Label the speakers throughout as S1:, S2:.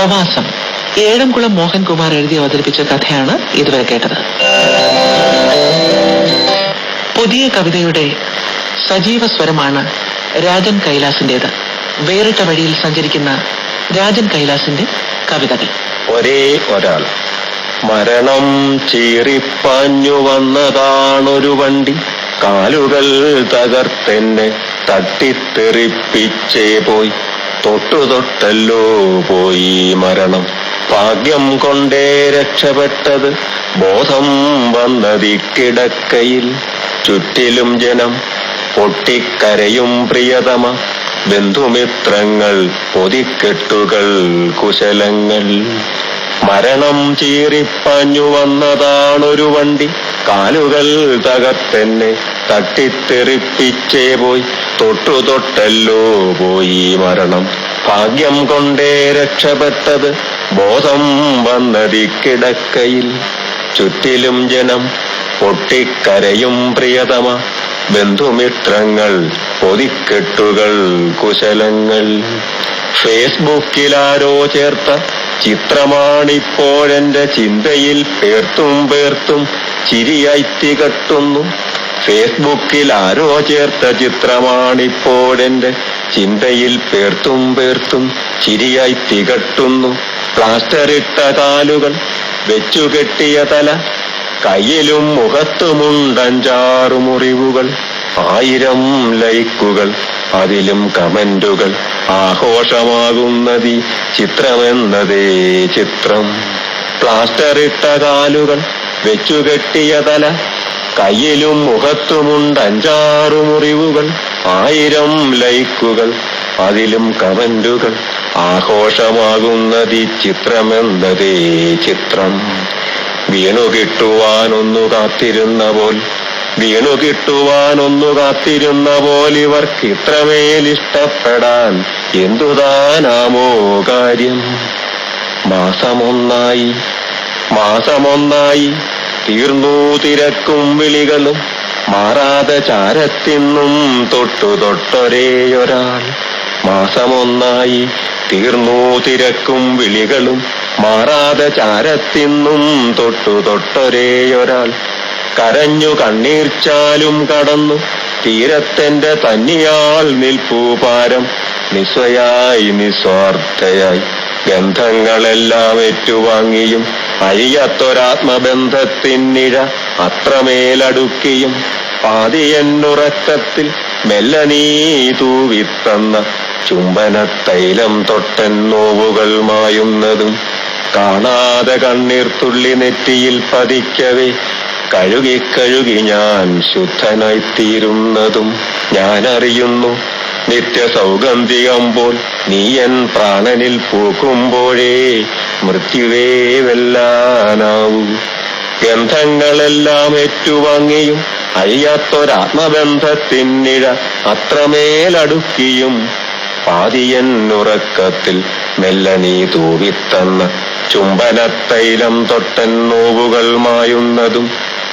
S1: പ്രവാസം ഏഴംകുളം മോഹൻകുമാർ എഴുതി അവതരിപ്പിച്ച കഥയാണ് ഇതുവരെ കേട്ടത്. പുതിയ കവിതയുടെ സജീവ സ്വരമാണ് രാജൻ കൈലാസിന്റേത്. വേറിട്ട വഴിയിൽ സഞ്ചരിക്കുന്ന രാജൻ കൈലാസിന്റെ കവിതകൾ.
S2: ഒരേ ഒരാൾ മരണം ചീറിപ്പാഞ്ഞു വന്നതാണൊരു വണ്ടി, കാലുകൾ തകർത്തെന്നെ തട്ടിത്തെറിപ്പിച്ചേ പോയി, തൊട്ടല്ലോ പോയി മരണം. ഭാഗ്യം കൊണ്ടേ രക്ഷപ്പെട്ടത്, ബോധം വന്നതി കിടക്കയിൽ. ചുറ്റിലും ജനം പൊട്ടിക്കരയും പ്രിയതമ, ബന്ധുമിത്രങ്ങൾ പൊതിക്കെട്ടുകൾ കുശലങ്ങൾ. മരണം ചീറിപ്പാഞ്ഞു വന്നതാണൊരു വണ്ടി, കാലുകൾ തകർത്തെന്നെ തട്ടിത്തെറിപ്പിച്ചേ പോയി, തൊട്ടല്ലോ പോയി മരണം. ഭാഗ്യം കൊണ്ടേ രക്ഷപ്പെട്ടത്, ബോധം വന്നതി കിടക്കയിൽ. ചുറ്റിലും ജനം പൊട്ടിക്കരയും പ്രിയതമ, ബന്ധുമിത്രങ്ങൾ പൊതിക്കെട്ടുകൾ കുശലങ്ങൾ. ഫേസ്ബുക്കിലാരോ ചേർത്ത ചിത്രമാണിപ്പോഴെന്റെ ചിന്തയിൽ പേർത്തും ചിരിയായി തികട്ടുന്നു. ഫേസ്ബുക്കിൽ ആരോ ചേർത്ത ചിത്രമാണിപ്പോഴെന്റെ ചിന്തയിൽ പേർത്തും ചിരിയായി തികട്ടുന്നു. പ്ലാസ്റ്ററിട്ട കാലുകൾ, വെച്ചുകെട്ടിയ തല, കയ്യിലും മുഖത്തുമുണ്ടഞ്ചാറു മുറിവുകൾ. 1000 ലൈക്കുകൾ, അതിലും കമന്റുകൾ, ആഘോഷമാകുന്നതി ചിത്രമെന്നതേ ചിത്രം. പ്ലാസ്റ്ററിട്ട കാലുകൾ, വെച്ചുകെട്ടിയ തല, കയ്യിലും മുഖത്തുമുണ്ടഞ്ചാറു മുറിവുകൾ. 1000 ലൈക്കുകൾ, അതിലും കമന്റുകൾ, ആഘോഷമാകുന്നതി ചിത്രമെന്നതേ ചിത്രം. വീണു കിട്ടുവാനൊന്നു കാത്തിരുന്ന പോൽ ഇവർക്ക് ഇത്രമേലിഷ്ടപ്പെടാൻ എന്തുതാനാമോ കാര്യം. മാസമൊന്നായി തീർന്നു തിരക്കും വിളികളും, മാറാതെ ചാരത്തിന്നും തൊട്ടൊരേയൊരാൾ. മാസമൊന്നായി തീർന്നു തിരക്കും വിളികളും, മാറാതെ ചാരത്തിന്നും തൊട്ടൊരേയൊരാൾ. കരഞ്ഞു കണ്ണീർച്ചാലും കടന്നു തീരത്തെന്റെ തന്നിയാൾ നിൽപ്പൂപാരം, നിസ്വയായി നിസ്വാർത്ഥയായി ഗന്ധങ്ങളെല്ലാം ഏറ്റുവാങ്ങിയും, അഴിയാത്തൊരാത്മബന്ധത്തിനിഴ അത്രമേലടുക്കിയും, പാതിയെന്നുറക്കത്തിൽ മെല്ലെ നീ തൂവിത്തന്ന ചുംബനത്തൈലം തൊട്ടൻ നോവുകൾ മായുന്നതും, കാണാതെ കണ്ണീർ തുള്ളി നെറ്റിയിൽ പതിക്കവേ കഴുകി ഞാൻ ശുദ്ധനായിത്തീരുന്നതും ഞാനറിയുന്നു. നിത്യസൗഗന്ധികമ്പോൾ നീ എൻ പ്രാണനിൽ പൂക്കുമ്പോഴേ മൃത്യുവേ വെല്ലാനാവൂ. ഗന്ധങ്ങളെല്ലാം ഏറ്റുവാങ്ങിയും, അഴിയാത്തൊരാത്മബന്ധത്തിനിഴ അത്രമേലടുക്കിയും, പാതിയെന്നുറക്കത്തിൽ മെല്ലെ നീ തൂവിത്തന്ന ചുംബനത്തൈലം തൊട്ടൻ നോവുകൾ മായുന്നതും,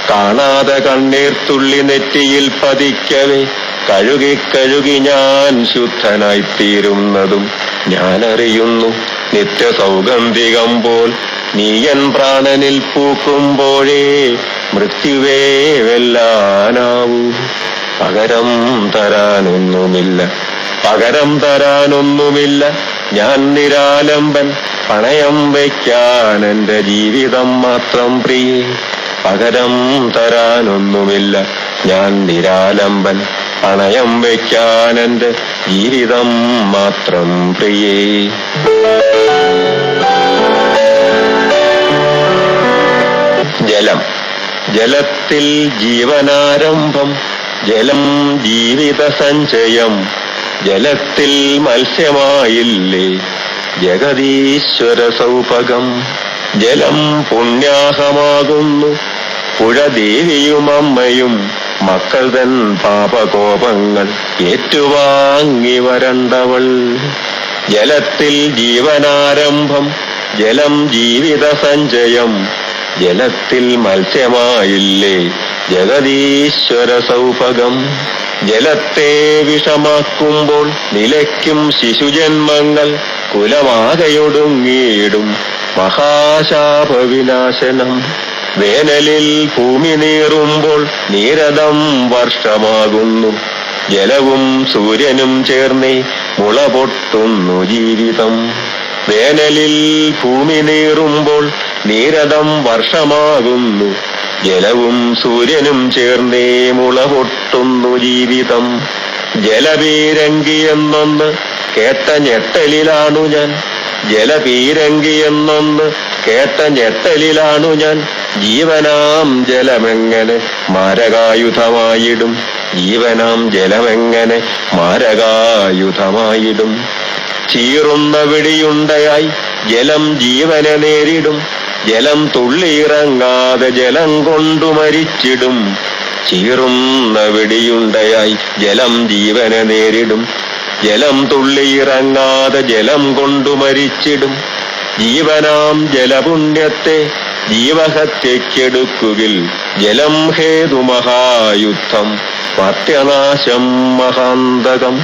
S2: കാണാതെ കണ്ണീർ തുള്ളി നെറ്റിയിൽ പതിക്കവേ കഴുകി ഞാൻ ശുദ്ധനായിത്തീരുന്നതും ഞാനറിയുന്നു. നിത്യസൗഗന്ധികം പോൽ നീ എൻ പ്രാണനിൽ പൂക്കുമ്പോഴേ മൃത്യുവേ വെല്ലാനാവൂ. പകരം തരാനൊന്നുമില്ല, ഞാൻ നിരാലംബൻ, പണയം വയ്ക്കാൻ എന്റെ ജീവിതം മാത്രം പ്രിയേ. പകരം തരാനൊന്നുമില്ല, ഞാൻ നിരാലംബൻ, പണയം വയ്ക്കാൻ എന്റെ ജീവിതം മാത്രം പ്രിയേ. ജലത്തിൽ ജീവനാരംഭം, ജലം ജീവിത സഞ്ചയം, ജലത്തിൽ മത്സ്യമായില്ലേ ജഗദീശ്വര സൗഭഗം. ജലം പുണ്യാഹമാകുന്നു, പുഴ ദേവിയും അമ്മയും, മക്കൾ തൻ പാപകോപങ്ങൾ ഏറ്റുവാങ്ങി വരണ്ടവൾ. ജലത്തിൽ ജീവനാരംഭം, ജലം ജീവിത സഞ്ചയം, ജലത്തിൽ മത്സ്യമായില്ലേ ജഗദീശ്വര സൗഭഗം. ജലത്തെ വിഷമാക്കുമ്പോൾ നിലയ്ക്കും ശിശുജന്മങ്ങൾ, കുലമാകയൊടുങ്ങിയിടും മഹാശാപവിനാശനം. വേനലിൽ ഭൂമി നീറുമ്പോൾ നീരദം വർഷമാകുന്നു, ജലവും സൂര്യനും ചേർന്നേ മുള പൊട്ടുന്നു ജീവിതം. വേനലിൽ ഭൂമി നീറുമ്പോൾ നീരദം വർഷമാകുന്നു, ജലവും സൂര്യനും ചേർന്നേ മുള പൊട്ടുന്നു ജീവിതം. ജലപീരങ്കി എന്നൊന്ന് കേട്ട ഞെട്ടലിലാണു ഞാൻ, ജലപീരങ്കി എന്നൊന്ന് കേട്ട ഞെട്ടലിലാണു ഞാൻ. ജീവനാം ജലമെങ്ങനെ മാരകായുധമായിടും, ജീവനാം ജലമെങ്ങനെ മാരകായുധമായിടും. ചീറുന്ന വെടിയുണ്ടയായി ജലം ജീവനെ നേരിടും, ജലം തുള്ളിയിറങ്ങാതെ ജലം കൊണ്ടു മരിച്ചിടും. ചീറുന്ന വെടിയുണ്ടയായി ജലം ജീവനെ നേരിടും, ജലം തുള്ളിയിറങ്ങാതെ ജലം കൊണ്ടു മരിച്ചിടും. ജീവനാം ജലപുണ്യത്തെ ജീവഹത്യക്കെടുക്കുകിൽ, ജലം ഹേതുമഹായുദ്ധം മർത്യനാശം മഹാന്തകം.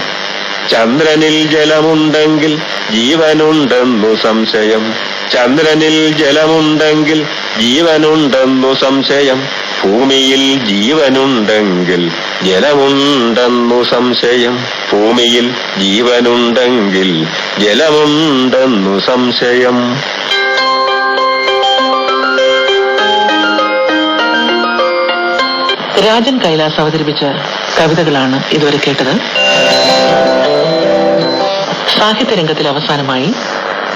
S2: ചന്ദ്രനിൽ ജലമുണ്ടെങ്കിൽ ജീവനുണ്ടെന്നു സംശയം, ചന്ദ്രനിൽ ജലമുണ്ടെങ്കിൽ ജീവനുണ്ടെന്നു സംശയം. ഭൂമിയിൽ ജീവനുണ്ടെങ്കിൽ ജലമുണ്ടെന്നു സംശയം, ഭൂമിയിൽ ജീവനുണ്ടെങ്കിൽ ജലമുണ്ടെന്നു സംശയം.
S1: രാജൻ കൈലാസ് അവതരിപ്പിച്ച കവിതകളാണ് ഇതുവരെ കേട്ടത്. സാഹിത്യരംഗത്തിൽ അവസാനമായി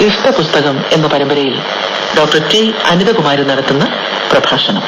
S1: ഇഷ്ടപുസ്തകം എന്ന പരമ്പരയിൽ ഡോക്ടർ ടി അനിതകുമാരി നടത്തുന്ന പ്രഭാഷണം.